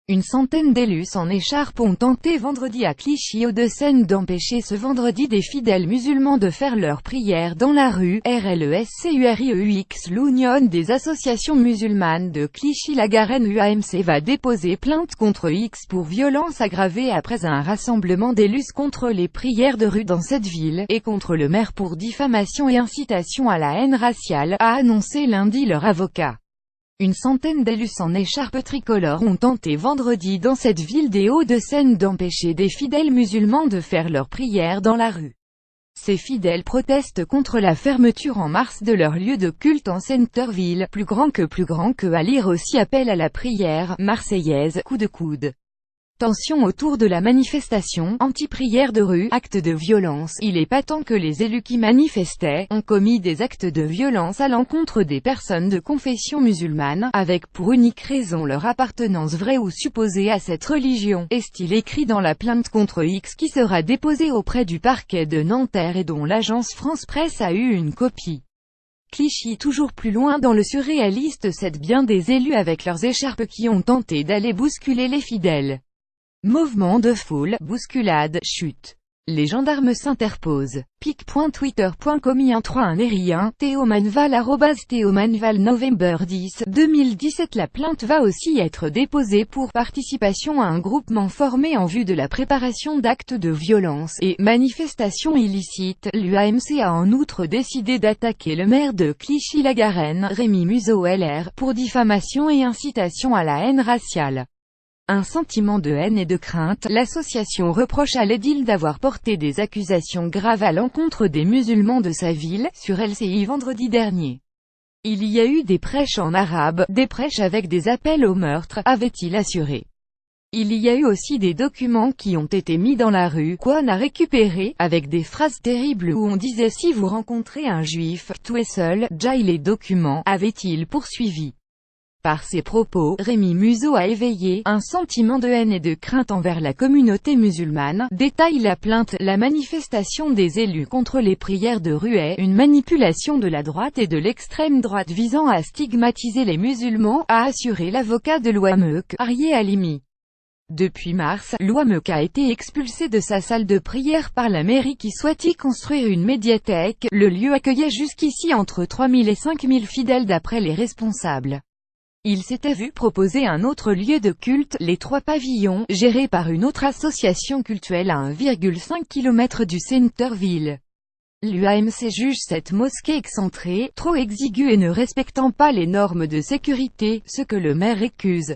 Une centaine d'élus en écharpe ont tenté vendredi à Clichy-Hauts-de-Seine d'empêcher ce vendredi des fidèles musulmans de faire leur prière dans la rue. RLESCURIEUX. L'Union des associations musulmanes de Clichy-la-Garenne UAMC va déposer plainte contre X pour violence aggravée après un rassemblement d'élus contre les prières de rue dans cette ville, et contre le maire pour diffamation et incitation à la haine raciale, a annoncé lundi leur avocat. Une centaine d'élus en écharpe tricolore ont tenté vendredi dans cette ville des Hauts-de-Seine d'empêcher des fidèles musulmans de faire leur prière dans la rue. Ces fidèles protestent contre la fermeture en mars de leur lieu de culte en centre-ville, plus grand que à lire aussi appel à la prière marseillaise, coup de coude. Tension autour de la manifestation, anti-prière de rue, acte de violence. Il est patent que les élus qui manifestaient, ont commis des actes de violence à l'encontre des personnes de confession musulmane, avec pour unique raison leur appartenance vraie ou supposée à cette religion, est-il écrit dans la plainte contre X qui sera déposée auprès du parquet de Nanterre et dont l'agence France Presse a eu une copie. Clichy toujours plus loin dans le surréaliste, c'est bien des élus avec leurs écharpes qui ont tenté d'aller bousculer les fidèles. Mouvement de foule, bousculade, chute. Les gendarmes s'interposent. pic.twitter.com I13 Nérien, Théo Manval @Théo Manval November 10, 2017. La plainte va aussi être déposée pour participation à un groupement formé en vue de la préparation d'actes de violence et manifestations illicites. L'UAMC a en outre décidé d'attaquer le maire de Clichy-la-Garenne, Rémi Muzo LR, pour diffamation et incitation à la haine raciale. Un sentiment de haine et de crainte, l'association reproche à l'édile d'avoir porté des accusations graves à l'encontre des musulmans de sa ville, sur LCI vendredi dernier. Il y a eu des prêches en arabe, des prêches avec des appels au meurtre, avait-il assuré. Il y a eu aussi des documents qui ont été mis dans la rue, qu'on a récupéré, avec des phrases terribles où on disait si vous rencontrez un juif, tuez seul, jaille les documents, avait-il poursuivi. Par ses propos, Rémi Muzo a éveillé un sentiment de haine et de crainte envers la communauté musulmane, détaille la plainte. La manifestation des élus contre les prières de rue est une manipulation de la droite et de l'extrême droite visant à stigmatiser les musulmans, a assuré l'avocat de l'UAMC, Arié Halimi. Depuis mars, l'UAMC a été expulsé de sa salle de prière par la mairie qui souhaite y construire une médiathèque. Le lieu accueillait jusqu'ici entre 3000 et 5000 fidèles d'après les responsables. Il s'était vu proposer un autre lieu de culte, les Trois Pavillons, géré par une autre association cultuelle à 1,5 km du centre-ville. L'UAMC juge cette mosquée excentrée, trop exiguë et ne respectant pas les normes de sécurité, ce que le maire récuse.